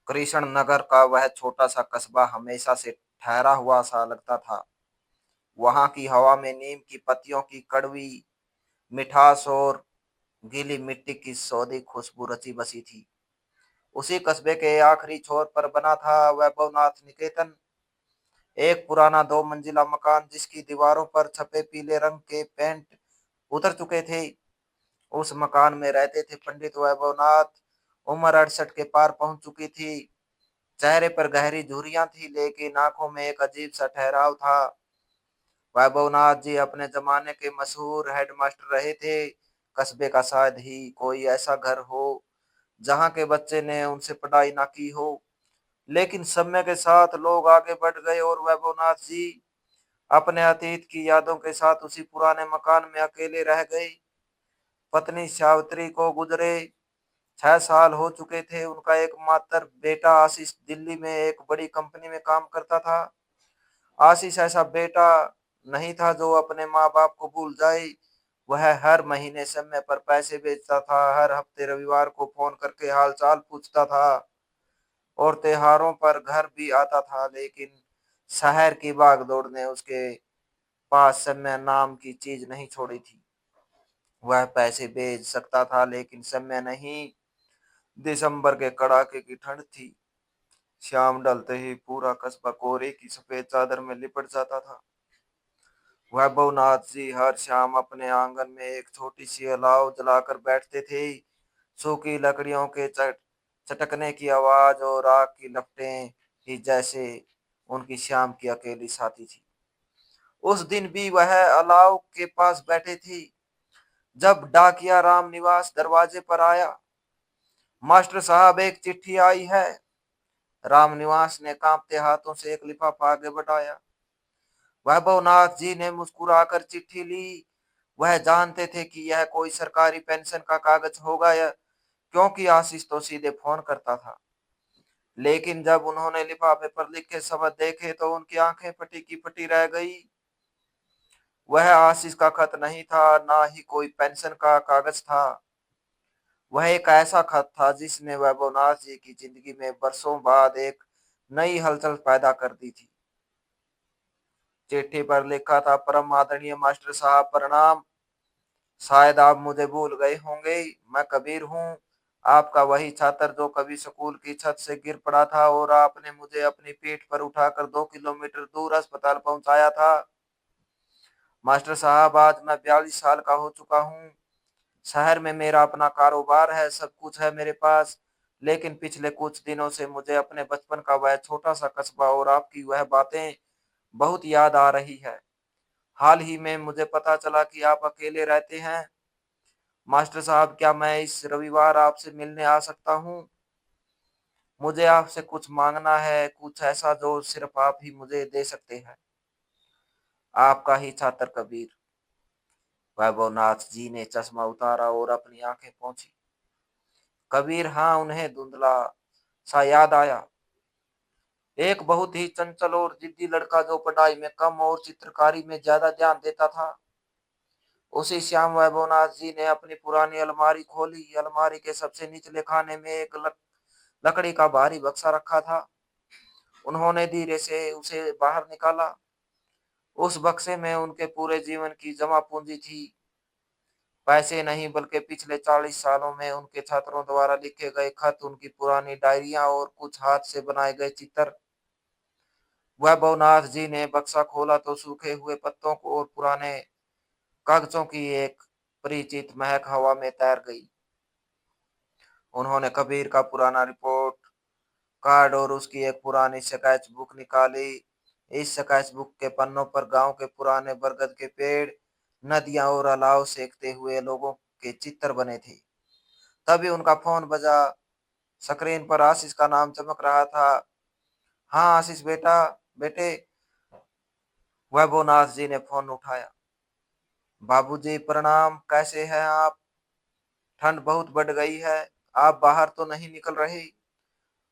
कृष्ण नगर का वह छोटा सा कस्बा हमेशा से ठहरा हुआ सा लगता था। वहां की हवा में नीम की पत्तियों की कड़वी मिठास और गीली मिट्टी की सौंधी खुशबू रची बसी थी। उसी कस्बे के आखिरी छोर पर बना था वैभवनाथ निकेतन, एक पुराना 2 मंजिला मकान जिसकी दीवारों पर छपे पीले रंग के पेंट उतर चुके थे। उस मकान में रहते थे पंडित वैभवनाथ। उम्र 68 के पार पहुंच चुकी थी। चेहरे पर गहरी झुर्रियां थी, लेकिन आंखों में एक अजीब सा ठहराव था। वैभवनाथ जी अपने जमाने के मशहूर हेडमास्टर रहे थे। कस्बे का शायद ही कोई ऐसा घर हो जहां के बच्चे ने उनसे पढ़ाई ना की हो। लेकिन समय के साथ लोग आगे बढ़ गए और वैभवनाथ जी अपने अतीत की यादों के साथ उसी पुराने मकान में अकेले रह गए। पत्नी सावित्री को गुजरे 6 साल हो चुके थे। उनका एकमात्र बेटा आशीष दिल्ली में एक बड़ी कंपनी में काम करता था। आशीष ऐसा बेटा नहीं था जो अपने माँ बाप को भूल जाए। वह हर महीने समय पर पैसे भेजता था, हर हफ्ते रविवार को फोन करके हाल चाल पूछता था और त्योहारों पर घर भी आता था। लेकिन शहर की भागदौड़ ने उसके पास समय नाम की चीज नहीं छोड़ी थी। वह पैसे भेज सकता था लेकिन समय नहीं। दिसंबर के कड़ाके की ठंड थी। शाम ढलते ही पूरा कस्बा कोहरे की सफेद चादर में लिपट जाता था। वैभवनाथ जी हर शाम अपने आंगन में एक छोटी सी अलाव जलाकर बैठते थे। सूखी लकड़ियों के चटकने की आवाज और आग की लपटें ही जैसे उनकी शाम की अकेली साथी थी। उस दिन भी वह अलाव के पास बैठे थी जब डाकिया राम निवास दरवाजे पर आया। मास्टर साहब, एक चिट्ठी आई है। रामनिवास ने कांपते हाथों से एक लिफाफा आगे बढ़ाया। वैभवनाथ जी ने मुस्कुराकर चिट्ठी ली। वह जानते थे कि यह कोई सरकारी पेंशन का कागज होगा या क्योंकि आशीष तो सीधे फोन करता था। लेकिन जब उन्होंने लिफाफे पर लिखे शब्द देखे तो उनकी आंखें फटी की फटी रह गई। वह आशीष का खत नहीं था, ना ही कोई पेंशन का कागज था। वह एक ऐसा खत था जिसने वैभवनाथ जी की जिंदगी में बरसों बाद एक नई हलचल पैदा कर दी थी। चिट्ठी पर लिखा था, परम आदरणीय मास्टर साहब प्रणाम। शायद आप मुझे भूल गए होंगे। मैं कबीर हूँ, आपका वही छात्र जो कभी स्कूल की छत से गिर पड़ा था और आपने मुझे अपनी पीठ पर उठाकर 2 किलोमीटर दूर अस्पताल पहुंचाया था। मास्टर साहब, आज मैं 42 साल का हो चुका हूँ। शहर में मेरा अपना कारोबार है, सब कुछ है मेरे पास। लेकिन पिछले कुछ दिनों से मुझे अपने बचपन का वह छोटा सा कस्बा और आपकी वह बातें बहुत याद आ रही है। हाल ही में मुझे पता चला कि आप अकेले रहते हैं। मास्टर साहब, क्या मैं इस रविवार आपसे मिलने आ सकता हूँ? मुझे आपसे कुछ मांगना है, कुछ ऐसा जो सिर्फ आप ही मुझे दे सकते हैं। आपका ही छात्र कबीर। वैभवनाथ जी ने चश्मा उतारा और अपनी आंखें पोंछी। कबीर, हाँ, उन्हें धुंधला सा याद आया। एक बहुत ही चंचल और जिद्दी लड़का जो पढ़ाई में कम और चित्रकारी में ज्यादा ध्यान देता था। उसी श्याम वैभवनाथ जी ने अपनी पुरानी अलमारी खोली। अलमारी के सबसे निचले खाने में एक लकड़ी का भारी बक्सा रखा था। उन्होंने धीरे से उसे बाहर निकाला। उस बक्से में उनके पूरे जीवन की जमा पूंजी थी। पैसे नहीं, बल्कि पिछले 40 सालों में उनके छात्रों द्वारा लिखे गए खत, उनकी पुरानी डायरियां और कुछ हाथ से बनाए गए चित्र। वैभवनाथ जी ने बक्सा खोला तो सूखे हुए पत्तों को और पुराने कागजों की एक परिचित महक हवा में तैर गई। उन्होंने कबीर का पुराना रिपोर्ट कार्ड और उसकी एक पुरानी स्केच बुक निकाली। इस स्केच बुक के पन्नों पर गांव के पुराने बरगद के पेड़, नदियां और अलाव सेकते हुए लोगों के चित्र बने थे। तभी उनका फोन बजा। स्क्रीन पर आशीष का नाम चमक रहा था। हाँ आशीष बेटा, बेटे। वैभवनाथ जी ने फोन उठाया। बाबूजी प्रणाम, कैसे हैं आप? ठंड बहुत बढ़ गई है, आप बाहर तो नहीं निकल रहे?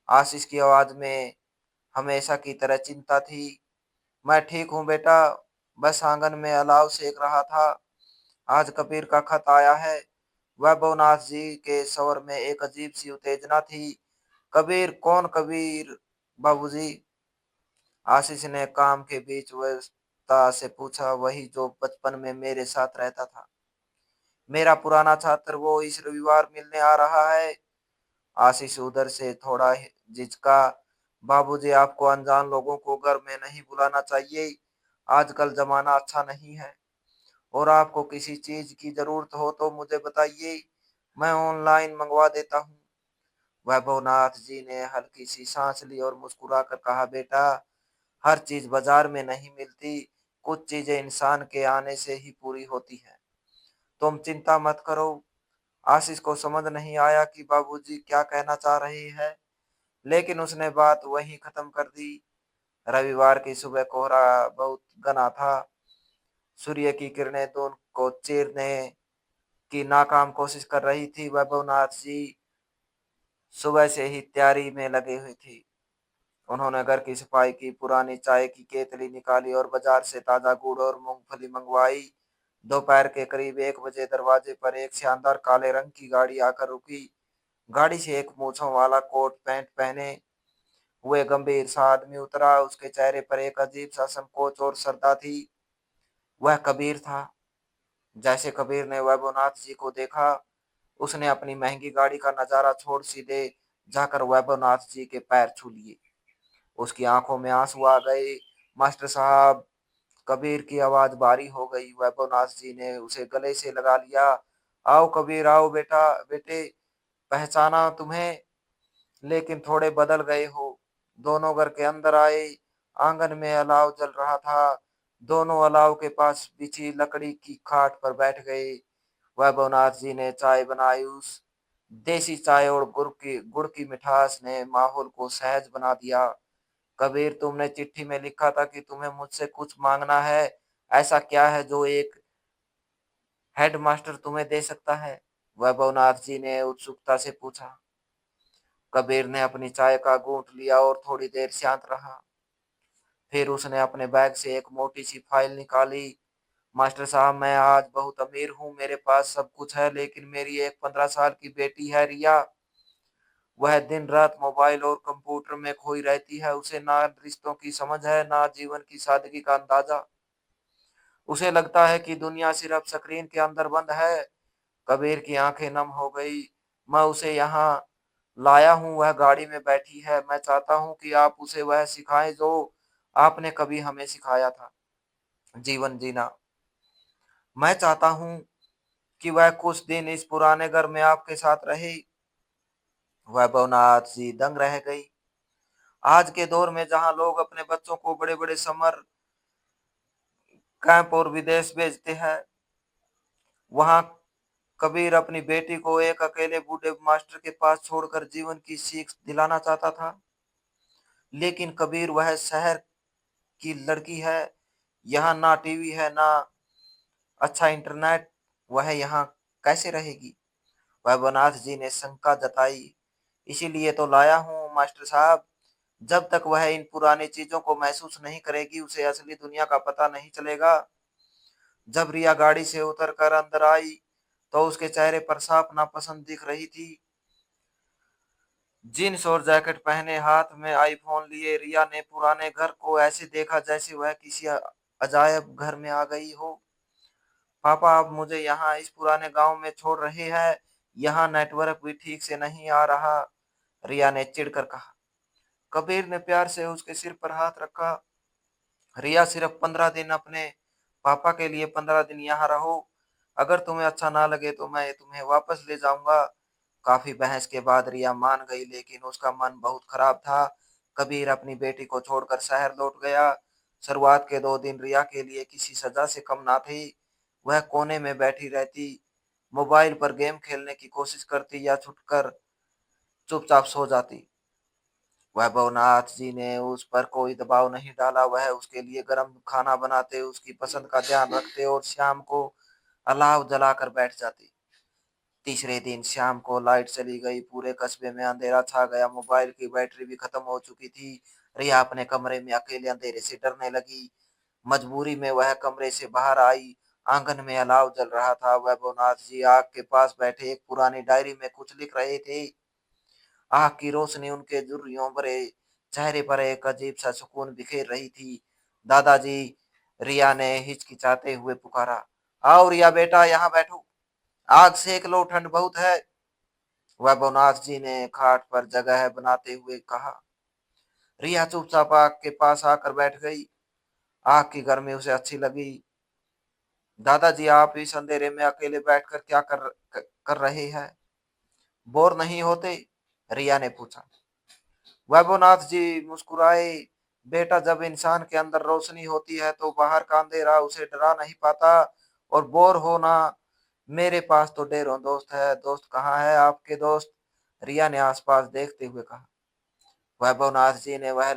आशीष की आवाज में हमेशा की तरह चिंता थी। मैं ठीक हूँ बेटा, बस आंगन में अलाव सेक रहा था। आज कबीर का खत आया है। वैभवनाथ जी के स्वर में एक अजीब सी उत्तेजना थी। कबीर कौन कबीर बाबूजी? आशीष ने काम के बीच व्यस्तता से पूछा। वही जो बचपन में मेरे साथ रहता था, मेरा पुराना छात्र, वो इस रविवार मिलने आ रहा है। आशीष उधर से थोड़ा झिझका। बाबूजी, आपको अनजान लोगों को घर में नहीं बुलाना चाहिए। आजकल जमाना अच्छा नहीं है। और आपको किसी चीज की जरूरत हो तो मुझे बताइए, मैं ऑनलाइन मंगवा देता हूँ। वैभवनाथ जी ने हल्की सी सांस ली और मुस्कुराकर कहा, बेटा, हर चीज बाजार में नहीं मिलती। कुछ चीजें इंसान के आने से ही पूरी होती है। तुम चिंता मत करो। आशीष को समझ नहीं आया कि बाबूजी क्या कहना चाह रहे हैं, लेकिन उसने बात वहीं खत्म कर दी। रविवार की सुबह कोहरा बहुत घना था। सूर्य की किरणें दोनों को चीरने की नाकाम कोशिश कर रही थी। वैभवनाथ जी सुबह से ही तैयारी में लगे हुए थे। उन्होंने घर की सफाई की, पुरानी चाय की केतली निकाली और बाजार से ताजा गुड़ और मूंगफली मंगवाई। दोपहर के करीब 1 बजे दरवाजे पर एक शानदार काले रंग की गाड़ी आकर रुकी। गाड़ी से एक मूछों वाला कोट पैंट पहने हुए गंभीर सा आदमी उतरा। उसके चेहरे पर एक अजीब सा संकोच और श्रद्धा थी। वह कबीर था। जैसे कबीर ने वैभवनाथ जी को देखा, उसने अपनी महंगी गाड़ी का नजारा छोड़ सीधे जाकर वैभवनाथ जी के पैर छू लिए। उसकी आंखों में आंसू आ गए। मास्टर साहब! कबीर की आवाज भारी हो गई। वैभवनाथ जी ने उसे गले से लगा लिया। आओ कबीर, आओ बेटा, बेटे, पहचाना तुम्हें, लेकिन थोड़े बदल गए हो। दोनों घर के अंदर आए। आंगन में अलाव जल रहा था। दोनों अलाव के पास बिछी लकड़ी की खाट पर बैठ गए। वैभवनाथ जी ने चाय बनाई। उस देसी चाय और गुड़ की मिठास ने माहौल को सहज बना दिया। कबीर, तुमने चिट्ठी में लिखा था कि तुम्हें मुझसे कुछ मांगना है। ऐसा क्या है जो एक हेडमास्टर तुम्हें दे सकता है? वैभवनाथ जी ने उत्सुकता से पूछा। कबीर ने अपनी चाय का घूंट लिया और थोड़ी देर शांत रहा। फिर उसने अपने बैग से एक मोटी सी फाइल निकाली। मास्टर साहब, मैं आज बहुत अमीर हूँ, मेरे पास सब कुछ है, लेकिन मेरी एक 15 साल की बेटी है, रिया। वह दिन रात मोबाइल और कंप्यूटर में खोई रहती है। उसे ना रिश्तों की समझ है, ना जीवन की सादगी का अंदाजा। उसे लगता है कि दुनिया सिर्फ स्क्रीन के अंदर बंद है। कबीर की आंखें नम हो गई। मैं उसे यहाँ लाया हूँ, वह गाड़ी में बैठी है। मैं चाहता हूँ कि आप उसे वह सिखाएं जो आपने कभी हमें सिखाया था, जीवन जीना। मैं चाहता हूँ कि वह कुछ दिन इस पुराने घर में आपके साथ रहे। वैभवनाथ जी दंग रह गई। आज के दौर में जहाँ लोग अपने बच्चों को बड़े बड़े समर कैंप और विदेश भेजते हैं, वहाँ कबीर अपनी बेटी को एक अकेले बूढ़े मास्टर के पास छोड़कर जीवन की सीख दिलाना चाहता था। लेकिन कबीर, वह शहर की लड़की है। यहाँ ना टीवी है, ना अच्छा इंटरनेट। वह यहाँ कैसे रहेगी? वैभवनाथ जी ने शंका जताई। इसीलिए तो लाया हूँ मास्टर साहब। जब तक वह इन पुरानी चीजों को महसूस नहीं करेगी, उसे असली दुनिया का पता नहीं चलेगा। जब रिया गाड़ी से उतरकर अंदर आई, तो उसके चेहरे पर साफ नापसंद दिख रही थी। जीन्स और जैकेट पहने, हाथ में आईफोन लिए, रिया ने पुराने घर को ऐसे देखा जैसे वह किसी अजायब घर में आ गई हो। पापा, आप मुझे यहाँ इस पुराने गांव में छोड़ रहे हैं? यहाँ नेटवर्क भी ठीक से नहीं आ रहा, रिया ने चिढ़कर कहा। कबीर ने प्यार से उसके सिर पर हाथ रखा। रिया, सिर्फ 15 दिन अपने पापा के लिए 15 दिन यहाँ रहो। अगर तुम्हें अच्छा ना लगे तो मैं तुम्हें वापस ले जाऊंगा। काफी बहस के बाद रिया मान गई, लेकिन उसका मन बहुत खराब था। कबीर अपनी बेटी को छोड़कर शहर लौट गया। शुरुआत के 2 दिन रिया के लिए किसी सजा से कम ना थे। वह कोने में बैठी रहती, मोबाइल पर गेम खेलने की कोशिश करती या छुटकर चुपचाप सो जाती। वैभवनाथ जी ने उस पर कोई दबाव नहीं डाला। वह उसके लिए गर्म खाना बनाते, उसकी पसंद का ध्यान रखते और शाम को अलाव जलाकर बैठ जाते। तीसरे दिन शाम को लाइट चली गई। पूरे कस्बे में अंधेरा छा गया। मोबाइल की बैटरी भी खत्म हो चुकी थी। रिया अपने कमरे में अकेले अंधेरे से डरने लगी। मजबूरी में वह कमरे से बाहर आई। आंगन में अलाव जल रहा था। वैभवनाथ जी आग के पास बैठे एक पुरानी डायरी में कुछ लिख रहे थे। आग की रोशनी उनके झुर्रियों भरे चेहरे पर एक अजीब सा सुकून बिखेर रही थी। दादाजी, रिया ने हिचकिचाते हुए पुकारा, आओ रिया बेटा, यहाँ बैठो, आग सेक लो, ठंड बहुत है। वैभवनाथ जी ने खाट पर जगह बनाते हुए कहा। रिया चुपचाप आग के पास आकर बैठ गई। आग की गर्मी उसे अच्छी लगी। दादाजी, आप इस अंधेरे में अकेले बैठकर क्या कर रहे हैं? बोर नहीं होते? रिया ने पूछा। वैभवनाथ जी मुस्कुराए। बेटा, जब इंसान के अंदर रोशनी होती है तो बाहर का अंधेरा उसे डरा नहीं पाता। और बोर होना, मेरे पास तो ढेरों दोस्त है। दोस्त कहाँ है आपके दोस्त? रिया ने आसपास देखते हुए कहा। वैभवनाथ जी ने वह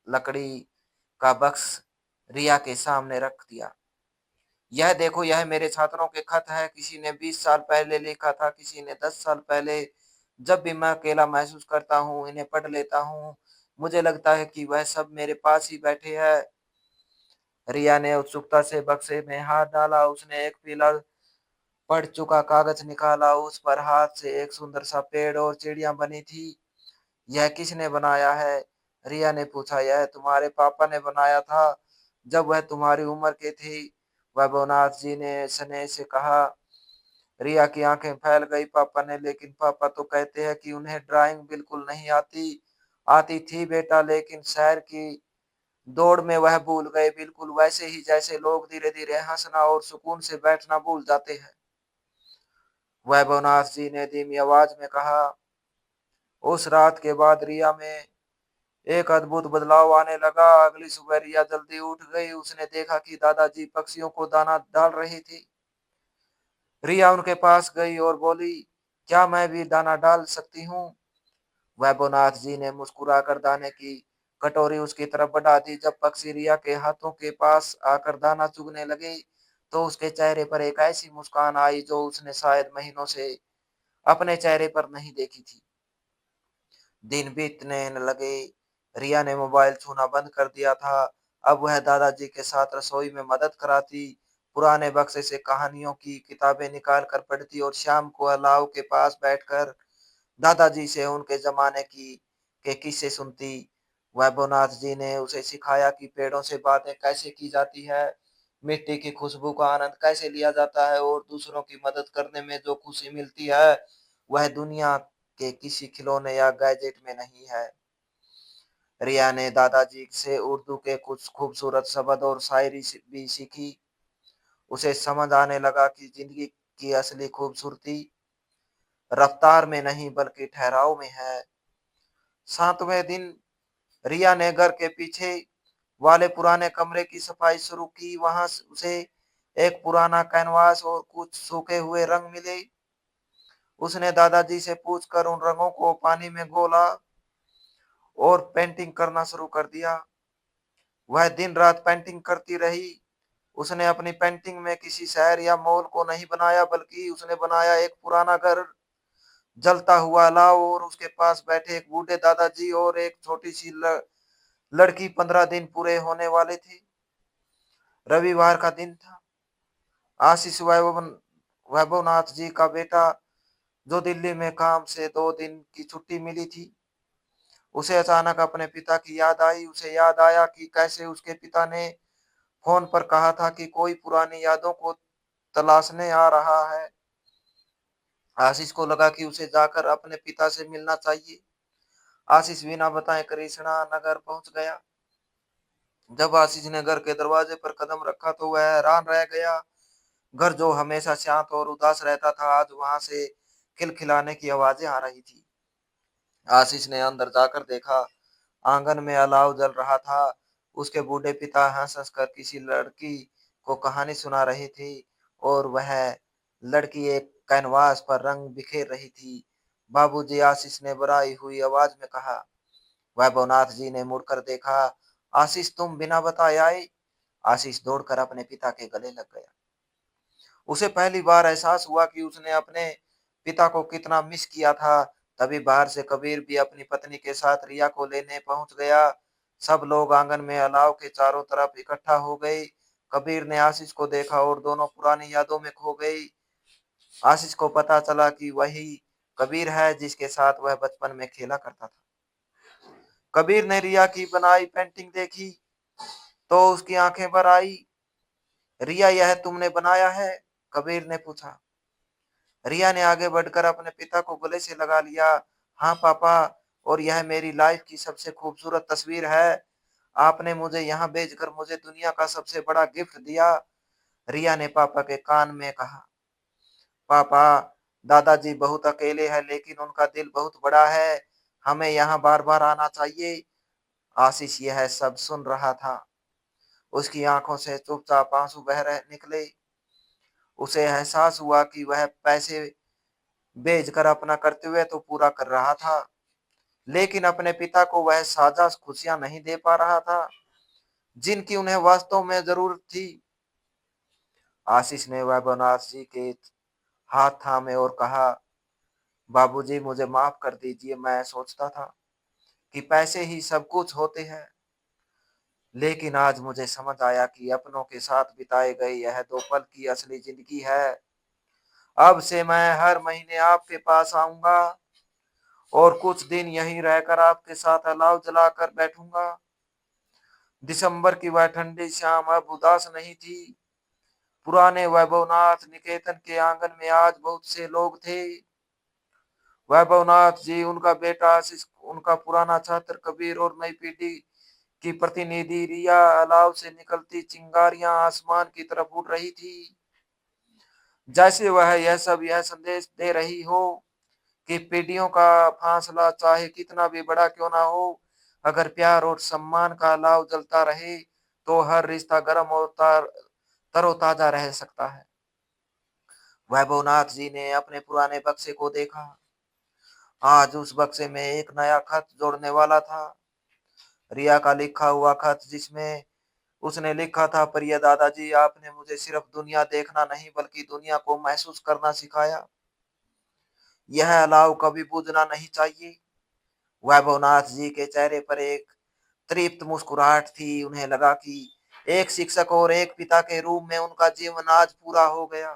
लकड़ी का बक्स रिया के सामने रख दिया। यह देखो, यह मेरे छात्रों के खत है। किसी ने 20 साल पहले लिखा था, किसी ने 10 साल पहले। जब भी मैं अकेला महसूस करता हूँ, इन्हें पढ़ लेता हूँ। मुझे लगता है कि वह सब मेरे पास ही बैठे हैं। रिया ने उत्सुकता से बक्से में हाथ डाला। उसने एक पीला पड़ चुका कागज निकाला। उस पर हाथ से एक सुंदर सा पेड़ और चिड़िया बनी थी। यह किसने बनाया है? रिया ने पूछा। यह तुम्हारे पापा ने बनाया था, जब वह तुम्हारी उम्र के थे, वैभवनाथ जी ने स्नेह से कहा। रिया की आंखें फैल गई। पापा ने? लेकिन पापा तो कहते हैं कि उन्हें ड्राइंग बिल्कुल नहीं आती। आती थी बेटा, लेकिन शहर की दौड़ में वह भूल गए, बिल्कुल वैसे ही जैसे लोग धीरे धीरे हंसना और सुकून से बैठना भूल जाते हैं। वैभवनाथ जी ने धीमी आवाज में कहा। उस रात के बाद रिया में एक अद्भुत बदलाव आने लगा। अगली सुबह रिया जल्दी उठ गई। उसने देखा कि दादाजी पक्षियों को दाना डाल रहे थे। रिया उनके पास गई और बोली, क्या मैं भी दाना डाल सकती हूँ? वैभवनाथ जी ने मुस्कुराकर दाने की कटोरी उसकी तरफ बढ़ा दी। जब पक्षी रिया के हाथों के पास आकर दाना चुगने लगे, तो उसके चेहरे पर एक ऐसी मुस्कान आई जो उसने शायद महीनों से अपने चेहरे पर नहीं देखी थी। दिन बीतने लगे। रिया ने मोबाइल छूना बंद कर दिया था। अब वह दादाजी के साथ रसोई में मदद कराती, पुराने बक्से से कहानियों की किताबें निकाल कर पढ़ती और शाम को अलाव के पास बैठकर दादाजी से उनके जमाने की के किस्से सुनती। वैभवनाथ जी ने उसे सिखाया कि पेड़ों से बातें कैसे की जाती है, मिट्टी की खुशबू का आनंद कैसे लिया जाता है और दूसरों की मदद करने में जो खुशी मिलती है, वह दुनिया के किसी खिलौने या गैजेट में नहीं है। रिया ने दादाजी से उर्दू के कुछ खूबसूरत शब्द और शायरी भी सीखी। उसे समझ आने लगा कि जिंदगी की असली खूबसूरती रफ्तार में नहीं बल्कि ठहराव में है। 7वें दिन रिया ने घर के पीछे वाले पुराने कमरे की सफाई शुरू की। वहां उसे एक पुराना कैनवास और कुछ सूखे हुए रंग मिले। उसने दादाजी से पूछकर उन रंगों को पानी में घोला और पेंटिंग करना शुरू कर दिया। वह दिन रात पेंटिंग करती रही। उसने अपनी पेंटिंग में किसी शहर या मॉल को नहीं बनाया, बल्कि उसने बनाया एक पुराना घर, जलता हुआ अलाव और उसके पास बैठे एक बूढ़े दादाजी और एक छोटी सी लड़की। 15 दिन पूरे होने वाले थे। रविवार का दिन था। आशीष वैभवनाथ जी का बेटा, जो दिल्ली में काम से 2 दिन की छुट्टी मिली थी, उसे अचानक अपने पिता की याद आई। उसे याद आया कि कैसे उसके पिता ने फोन पर कहा था कि कोई पुरानी यादों को तलाशने आ रहा है। आशीष को लगा कि उसे जाकर अपने पिता से मिलना चाहिए। आशीष बिना बताए कृष्णा नगर पहुंच गया। जब आशीष ने घर के दरवाजे पर कदम रखा तो वह हैरान रह गया। घर जो हमेशा शांत और उदास रहता था, आज वहां से खिलखिलाने की आवाजें आ रही थी। आशीष ने अंदर जाकर देखा। आंगन में अलाव जल रहा था। उसके बूढ़े पिता हंस हंस कर किसी लड़की को कहानी सुना रहे थे और वह लड़की एक कैनवास पर रंग बिखेर रही थी। बाबूजी, आशीष ने बड़ाई हुई आवाज में कहा। वैभवनाथ जी ने मुड़कर देखा। आशीष, तुम बिना बताए आए? आशीष दौड़कर अपने पिता के गले लग गया। उसे पहली बार एहसास हुआ कि उसने अपने पिता को कितना मिस किया था। तभी बाहर से कबीर भी अपनी पत्नी के साथ रिया को लेने पहुंच गया। सब लोग आंगन में अलाव के चारों तरफ इकट्ठा हो गए। कबीर ने आशीष को देखा और दोनों पुरानी यादों में खो गई। आशीष को पता चला कि वही कबीर है जिसके साथ वह बचपन में खेला करता था। कबीर ने रिया की बनाई पेंटिंग देखी तो उसकी आंखें भर आई। रिया, यह तुमने बनाया है? कबीर ने पूछा। रिया ने आगे बढ़कर अपने पिता को गले से लगा लिया। हाँ पापा, और यह मेरी लाइफ की सबसे खूबसूरत तस्वीर है। आपने मुझे यहाँ भेजकर मुझे दुनिया का सबसे बड़ा गिफ्ट दिया। रिया ने पापा के कान में कहा। पापा, दादाजी बहुत अकेले हैं लेकिन उनका दिल बहुत बड़ा है। हमें यहाँ बार बार आना चाहिए। आशीष यह सब सुन रहा था। उसकी आंखों से चुपचाप आंसू बह रहे निकले। उसे एहसास हुआ कि वह पैसे भेजकर अपना कर्तव्य तो पूरा कर रहा था, लेकिन अपने पिता को वह साझा खुशियां नहीं दे पा रहा था जिनकी उन्हें वास्तव में जरूरत थी। आशीष ने वैभवनाथ जी के हाथ थामे और कहा, बाबूजी मुझे माफ कर दीजिए। मैं सोचता था कि पैसे ही सब कुछ होते हैं, लेकिन आज मुझे समझ आया कि अपनों के साथ बिताए गए यह 2 पल की असली जिंदगी है। अब से मैं हर महीने आपके पास आऊंगा और कुछ दिन यहीं रहकर आपके साथ अलाव जलाकर बैठूंगा। दिसंबर की वह ठंडी शाम अब उदास नहीं थी। पुराने वैभवनाथ निकेतन के आंगन में आज बहुत से लोग थे। वैभवनाथ जी, उनका बेटा आशीष, उनका पुराना छात्र कबीर और नई पीढ़ी की प्रतिनिधि रिया। अलाव से निकलती चिंगारियां आसमान की तरफ उड़ रही थी, जैसे वह यह संदेश दे रही हो कि पीढ़ियों का फासला चाहे कितना भी बड़ा क्यों ना हो, अगर प्यार और सम्मान का अलाव जलता रहे तो हर रिश्ता गर्म और तरोताजा रह सकता है। वैभवनाथ जी ने अपने पुराने बक्से को देखा। आज उस बक्से में एक नया खत जोड़ने वाला था। रिया का लिखा हुआ खत, जिसमें उसने लिखा था, प्रिय दादाजी, आपने मुझे सिर्फ दुनिया देखना नहीं बल्कि दुनिया को महसूस करना सिखाया। यह अलाव कभी बुझना नहीं चाहिए। वैभवनाथ जी के चेहरे पर एक तृप्त मुस्कुराहट थी। उन्हें लगा कि एक शिक्षक और एक पिता के रूप में उनका जीवन आज पूरा हो गया।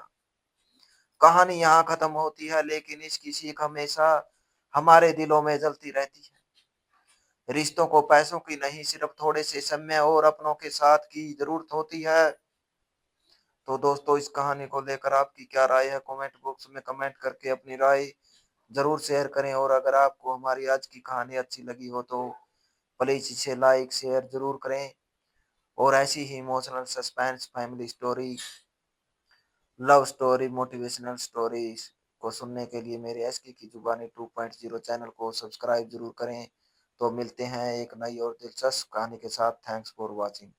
कहानी यहाँ खत्म होती है, लेकिन इसकी सीख हमेशा हमारे दिलों में जलती रहती है। रिश्तों को पैसों की नहीं, सिर्फ थोड़े से समय और अपनों के साथ की जरूरत होती है। तो दोस्तों, इस कहानी को लेकर आपकी क्या राय है? कमेंट बॉक्स में कमेंट करके अपनी राय जरूर शेयर करें। और अगर आपको हमारी आज की कहानी अच्छी लगी हो तो प्लीज इसे लाइक शेयर जरूर करें। और ऐसी ही emotional, suspense, family story, love story, motivational stories को सुनने के लिए मेरे एसके की जुबानी 2.0 चैनल को सब्सक्राइब जरूर करें। तो मिलते हैं एक नई और दिलचस्प कहानी के साथ। Thanks for watching.